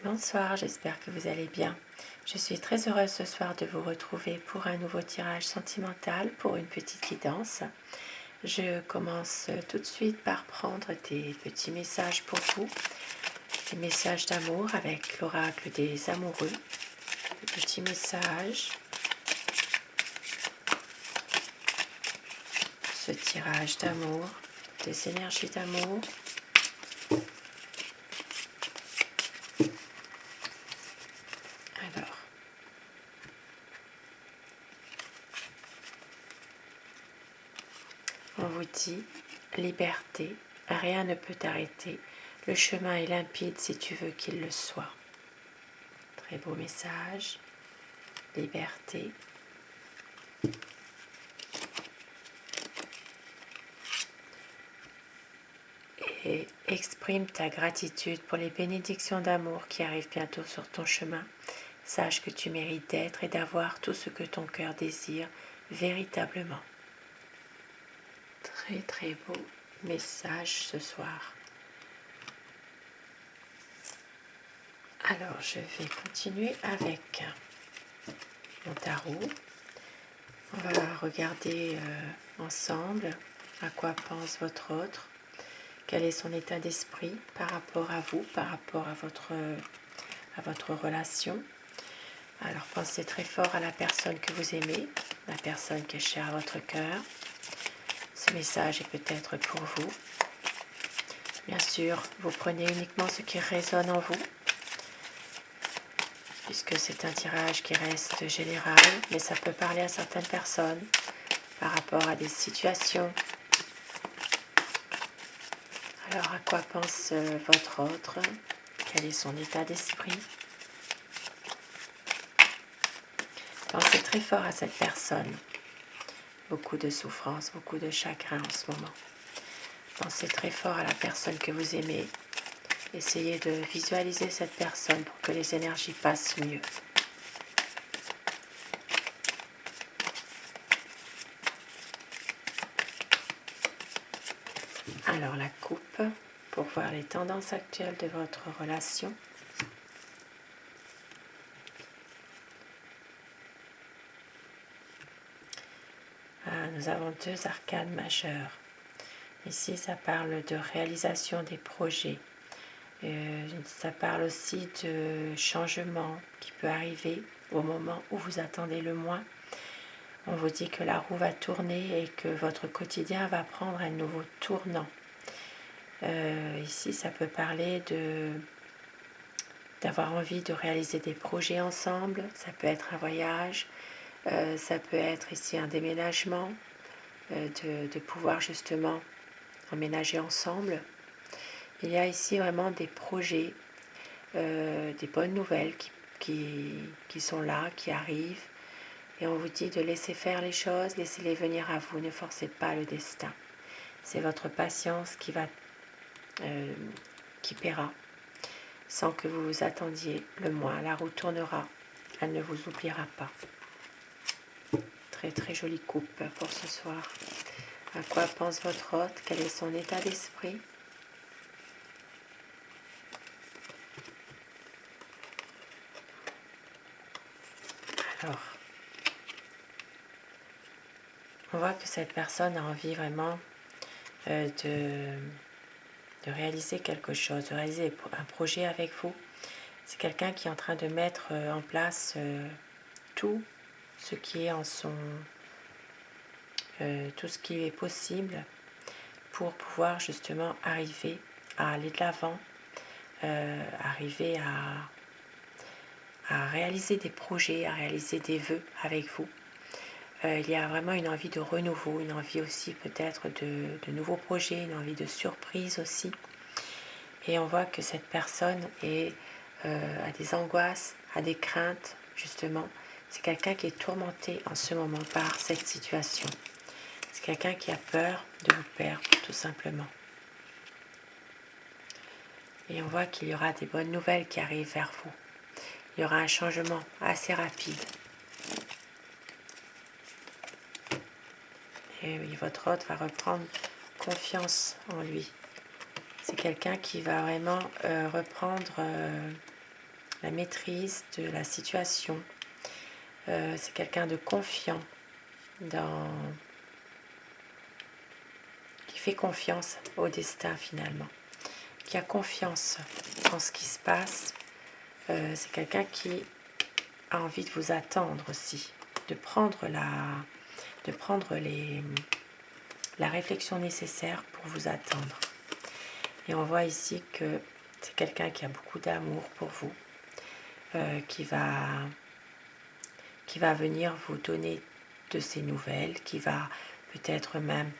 Bonsoir, j'espère que vous allez bien. Je suis très heureuse ce soir de vous retrouver pour un nouveau tirage sentimental pour une petite guidance. Je commence tout de suite par prendre des petits messages pour vous, des messages d'amour avec l'oracle des amoureux, des petits messages. Ce tirage d'amour, des énergies d'amour. Alors, on vous dit liberté, rien ne peut t'arrêter, le chemin est limpide si tu veux qu'il le soit. Très beau message, liberté. Et exprime ta gratitude pour les bénédictions d'amour qui arrivent bientôt sur ton chemin. Sache que tu mérites d'être et d'avoir tout ce que ton cœur désire véritablement. Très très beau message ce soir. Alors je vais continuer avec mon tarot. On va regarder ensemble à quoi pense votre autre. Quel est son état d'esprit par rapport à vous, par rapport à votre relation. Alors pensez très fort à la personne que vous aimez, la personne qui est chère à votre cœur. Ce message est peut-être pour vous. Bien sûr, vous prenez uniquement ce qui résonne en vous, puisque c'est un tirage qui reste général, mais ça peut parler à certaines personnes par rapport à des situations. Alors à quoi pense votre autre? Quel est son état d'esprit? Pensez très fort à cette personne. Beaucoup de souffrance, beaucoup de chagrin en ce moment. Pensez très fort à la personne que vous aimez. Essayez de visualiser cette personne pour que les énergies passent mieux. Alors la coupe, pour voir les tendances actuelles de votre relation. Nous avons deux arcanes majeures. Ici, ça parle de réalisation des projets. Ça parle aussi de changement qui peut arriver au moment où vous attendez le moins. On vous dit que la roue va tourner et que votre quotidien va prendre un nouveau tournant. Ici, ça peut parler d'avoir envie de réaliser des projets ensemble. Ça peut être un voyage, ça peut être ici un déménagement, de pouvoir justement emménager ensemble. Il y a ici vraiment des projets, des bonnes nouvelles qui sont là, qui arrivent. Et on vous dit de laisser faire les choses, laissez-les venir à vous, ne forcez pas le destin. C'est votre patience qui paiera, sans que vous vous attendiez le moins. La roue tournera, elle ne vous oubliera pas. Très très jolie coupe pour ce soir. À quoi pense votre hôte? Quel est son état d'esprit? Alors, on voit que cette personne a envie vraiment de réaliser quelque chose, de réaliser un projet avec vous. C'est quelqu'un qui est en train de mettre en place tout ce qui est tout ce qui est possible pour pouvoir justement arriver à aller de l'avant, arriver à réaliser des projets, à réaliser des vœux avec vous. Il y a vraiment une envie de renouveau, une envie aussi peut-être de nouveaux projets, une envie de surprise aussi. Et on voit que cette personne a des angoisses, a des craintes, justement. C'est quelqu'un qui est tourmenté en ce moment par cette situation. C'est quelqu'un qui a peur de vous perdre, tout simplement. Et on voit qu'il y aura des bonnes nouvelles qui arrivent vers vous. Il y aura un changement assez rapide. Et oui, votre hôte va reprendre confiance en lui. C'est quelqu'un qui va vraiment reprendre la maîtrise de la situation. C'est quelqu'un de confiant, qui fait confiance au destin finalement, qui a confiance en ce qui se passe. C'est quelqu'un qui a envie de vous attendre aussi, de prendre la réflexion nécessaire pour vous attendre. Et on voit ici que c'est quelqu'un qui a beaucoup d'amour pour vous, qui va venir vous donner de ses nouvelles, qui va peut-être même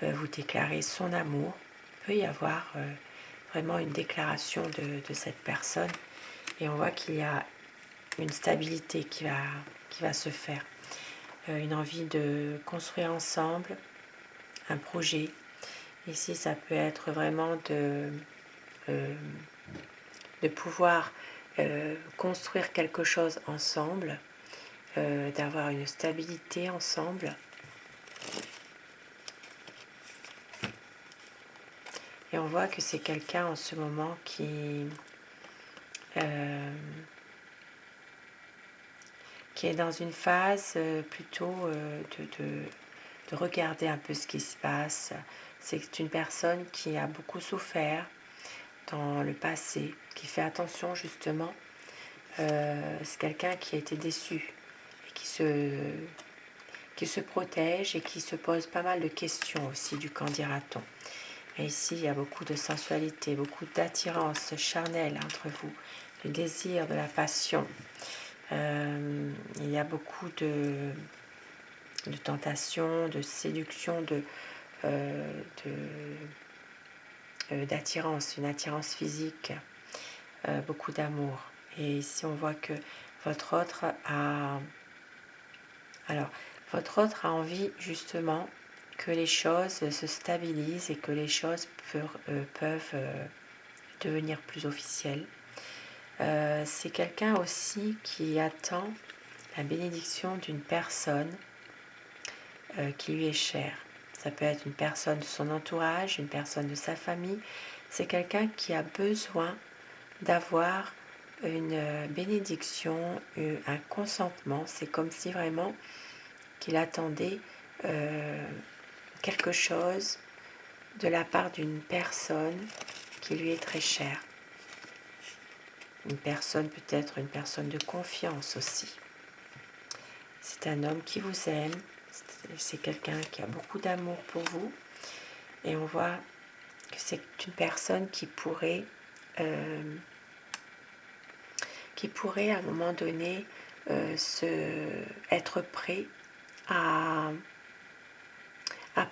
vous déclarer son amour. Il peut y avoir vraiment une déclaration de cette personne. Et on voit qu'il y a une stabilité qui va se faire. Une envie de construire ensemble un projet. Ici, ça peut être vraiment de pouvoir construire quelque chose ensemble, d'avoir une stabilité ensemble. Et on voit que c'est quelqu'un en ce moment qui est dans une phase plutôt de regarder un peu ce qui se passe. C'est une personne qui a beaucoup souffert dans le passé, qui fait attention justement. C'est quelqu'un qui a été déçu et qui se protège et qui se pose pas mal de questions aussi du qu'en dira-t-on. Et ici, il y a beaucoup de sensualité, beaucoup d'attirance charnelle entre vous, le désir, de la passion. Il y a beaucoup de tentation, de séduction, d'attirance, une attirance physique, beaucoup d'amour. Et ici, on voit que votre autre a envie justement que les choses se stabilisent et que les choses peuvent devenir plus officielles. C'est quelqu'un aussi qui attend la bénédiction d'une personne qui lui est chère. Ça peut être une personne de son entourage, une personne de sa famille. C'est quelqu'un qui a besoin d'avoir une bénédiction, un consentement. C'est comme si vraiment qu'il attendait quelque chose de la part d'une personne qui lui est très chère. Une personne, peut-être une personne de confiance aussi. C'est un homme qui vous aime, c'est quelqu'un qui a beaucoup d'amour pour vous. Et on voit que c'est une personne qui pourrait à un moment donné être prêt à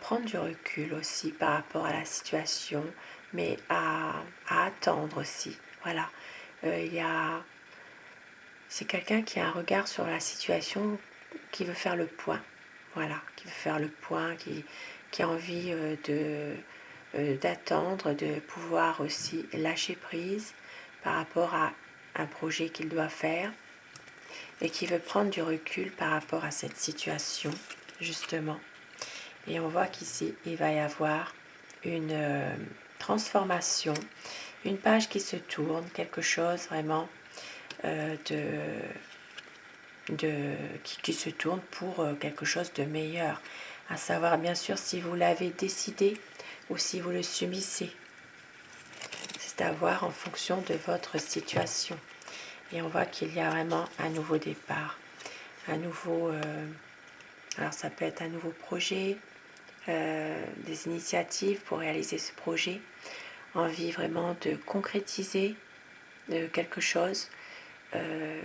prendre du recul aussi par rapport à la situation, mais à attendre aussi. Voilà. C'est quelqu'un qui a un regard sur la situation, qui veut faire le point. Voilà, qui veut faire le point, qui a envie d'attendre, de pouvoir aussi lâcher prise par rapport à un projet qu'il doit faire et qui veut prendre du recul par rapport à cette situation, justement. Et on voit qu'ici, il va y avoir une transformation, une page qui se tourne, quelque chose vraiment qui se tourne pour quelque chose de meilleur. À savoir, bien sûr, si vous l'avez décidé ou si vous le subissez. C'est à voir en fonction de votre situation. Et on voit qu'il y a vraiment un nouveau départ. Alors ça peut être un nouveau projet, des initiatives pour réaliser ce projet, envie vraiment de concrétiser quelque chose.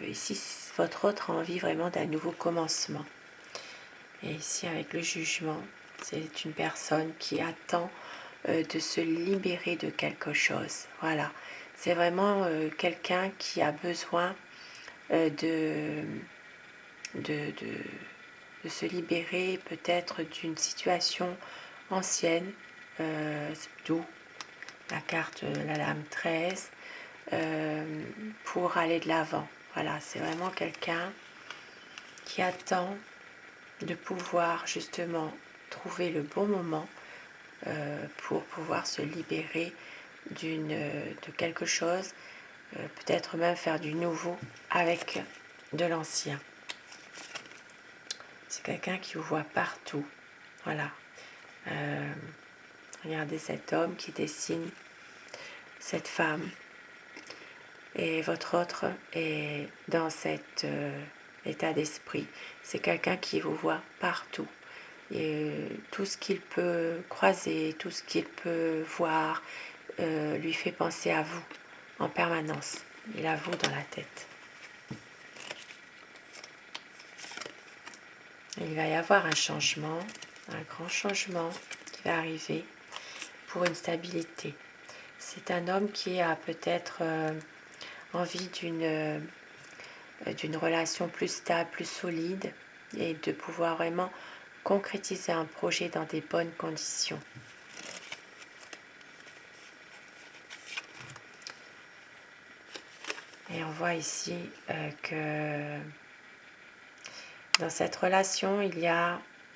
Ici, votre autre a envie vraiment d'un nouveau commencement. Et ici, avec le jugement, c'est une personne qui attend de se libérer de quelque chose. Voilà, c'est vraiment quelqu'un qui a besoin de se libérer peut-être d'une situation ancienne, d'où la carte de la lame 13, pour aller de l'avant. Voilà, c'est vraiment quelqu'un qui attend de pouvoir justement trouver le bon moment pour pouvoir se libérer de quelque chose peut-être même faire du nouveau avec de l'ancien. C'est quelqu'un qui vous voit partout. Voilà. Regardez cet homme qui dessine cette femme. Et votre autre est dans cet état d'esprit. C'est quelqu'un qui vous voit partout. Et tout ce qu'il peut croiser, tout ce qu'il peut voir, lui fait penser à vous en permanence. Il a vous dans la tête. Il va y avoir un changement, un grand changement qui va arriver pour une stabilité. C'est un homme qui a peut-être envie d'une relation plus stable, plus solide et de pouvoir vraiment concrétiser un projet dans des bonnes conditions. Et on voit ici que dans cette relation, il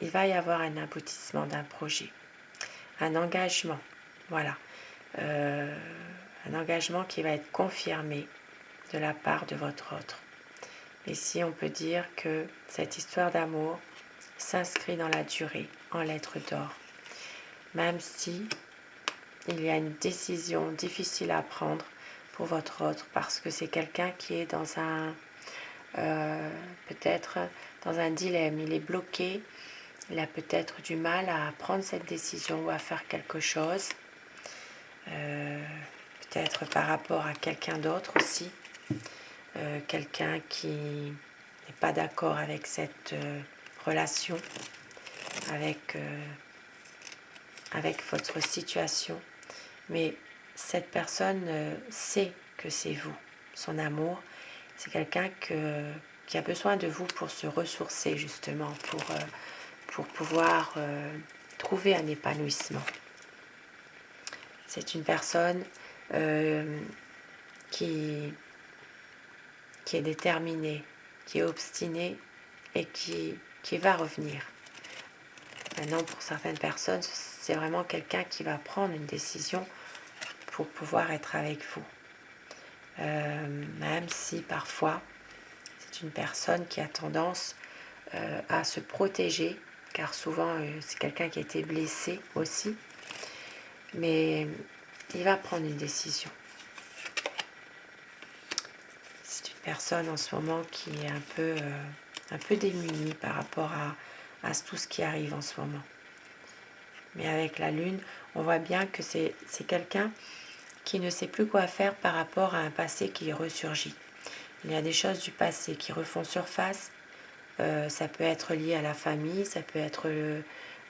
va y avoir un aboutissement d'un projet, un engagement, voilà, un engagement qui va être confirmé de la part de votre autre. Ici, on peut dire que cette histoire d'amour s'inscrit dans la durée, en lettres d'or, même si il y a une décision difficile à prendre pour votre autre, parce que c'est quelqu'un qui est dans peut-être dans un dilemme, il est bloqué, il a peut-être du mal à prendre cette décision ou à faire quelque chose, peut-être par rapport à quelqu'un d'autre aussi, quelqu'un qui n'est pas d'accord avec cette relation, avec votre situation, mais cette personne sait que c'est vous, son amour. C'est quelqu'un qui a besoin de vous pour se ressourcer justement, pour pouvoir trouver un épanouissement. C'est une personne qui est déterminée, qui est obstinée et qui va revenir. Maintenant, pour certaines personnes, c'est vraiment quelqu'un qui va prendre une décision pour pouvoir être avec vous. Même si parfois, c'est une personne qui a tendance à se protéger, car souvent, c'est quelqu'un qui a été blessé aussi. Mais il va prendre une décision. C'est une personne en ce moment qui est un peu démunie par rapport à tout ce qui arrive en ce moment. Mais avec la lune, on voit bien que c'est quelqu'un qui ne sait plus quoi faire par rapport à un passé qui ressurgit. Il y a des choses du passé qui refont surface. Ça peut être lié à la famille, ça peut être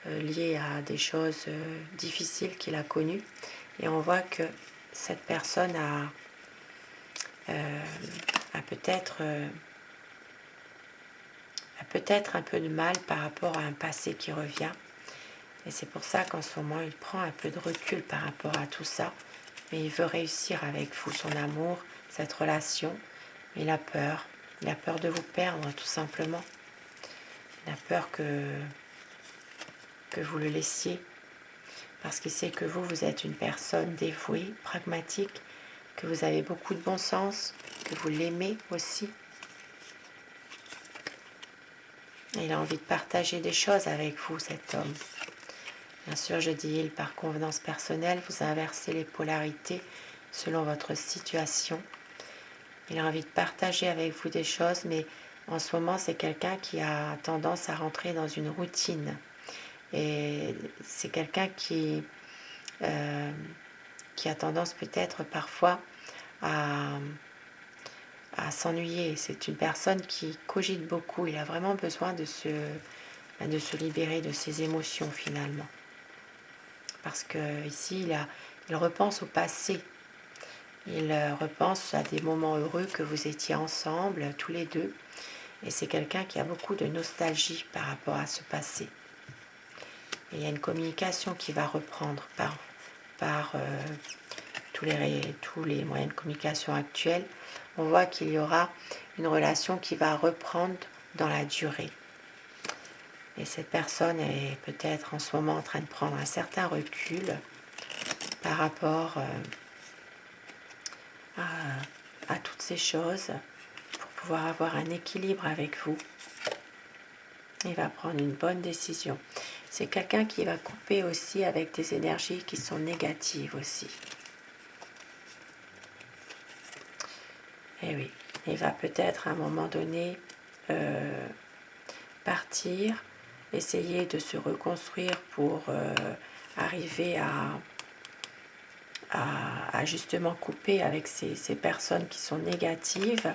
lié à des choses difficiles qu'il a connues. Et on voit que cette personne a peut-être un peu de mal par rapport à un passé qui revient. Et c'est pour ça qu'en ce moment, il prend un peu de recul par rapport à tout ça. Mais il veut réussir avec vous son amour, cette relation. Mais il a peur. Il a peur de vous perdre, tout simplement. Il a peur que vous le laissiez. Parce qu'il sait que vous êtes une personne dévouée, pragmatique, que vous avez beaucoup de bon sens, que vous l'aimez aussi. Et il a envie de partager des choses avec vous, cet homme. Bien sûr, je dis il par convenance personnelle, vous inversez les polarités selon votre situation. Il a envie de partager avec vous des choses, mais en ce moment, c'est quelqu'un qui a tendance à rentrer dans une routine. Et c'est quelqu'un qui a tendance peut-être parfois à s'ennuyer. C'est une personne qui cogite beaucoup. Il a vraiment besoin de se libérer de ses émotions finalement. Parce que ici, il repense au passé. Il repense à des moments heureux que vous étiez ensemble, tous les deux. Et c'est quelqu'un qui a beaucoup de nostalgie par rapport à ce passé. Et il y a une communication qui va reprendre par tous les moyens de communication actuels. On voit qu'il y aura une relation qui va reprendre dans la durée. Et cette personne est peut-être en ce moment en train de prendre un certain recul par rapport à toutes ces choses pour pouvoir avoir un équilibre avec vous. Il va prendre une bonne décision. C'est quelqu'un qui va couper aussi avec des énergies qui sont négatives aussi. Et oui, il va peut-être à un moment donné partir, essayer de se reconstruire pour arriver à justement couper avec ces personnes qui sont négatives.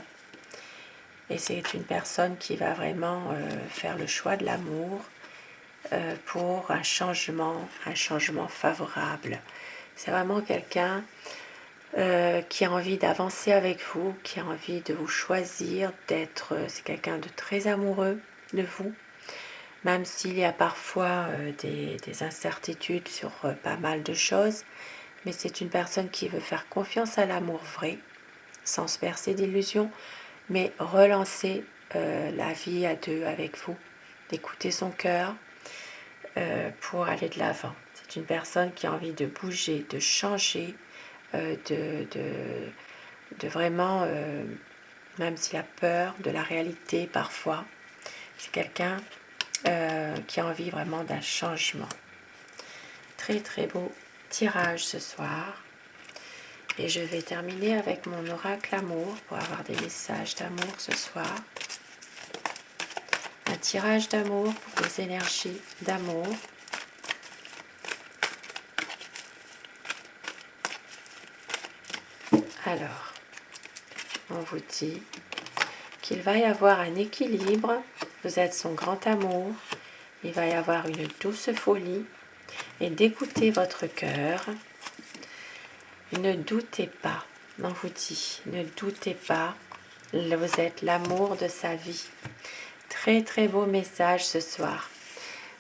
Et c'est une personne qui va vraiment faire le choix de l'amour pour un changement favorable. C'est vraiment quelqu'un qui a envie d'avancer avec vous, qui a envie de vous choisir, c'est quelqu'un de très amoureux de vous, même s'il y a parfois des incertitudes sur pas mal de choses, mais c'est une personne qui veut faire confiance à l'amour vrai, sans se bercer d'illusions, mais relancer la vie à deux avec vous, d'écouter son cœur pour aller de l'avant. C'est une personne qui a envie de bouger, de changer, de vraiment, même s'il a peur de la réalité parfois, c'est quelqu'un qui a envie vraiment d'un changement. Très très beau tirage ce soir. Et je vais terminer avec mon oracle amour pour avoir des messages d'amour ce soir. Un tirage d'amour pour des énergies d'amour. Alors, on vous dit qu'il va y avoir un équilibre. Vous êtes son grand amour. Il va y avoir une douce folie. Et d'écouter votre cœur. Ne doutez pas, on vous dit, ne doutez pas, vous êtes l'amour de sa vie. Très très beau message ce soir.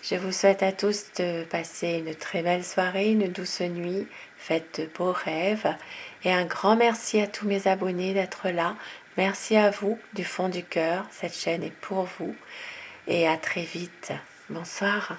Je vous souhaite à tous de passer une très belle soirée, une douce nuit, faites de beaux rêves. Et un grand merci à tous mes abonnés d'être là. Merci à vous du fond du cœur, cette chaîne est pour vous. Et à très vite. Bonsoir.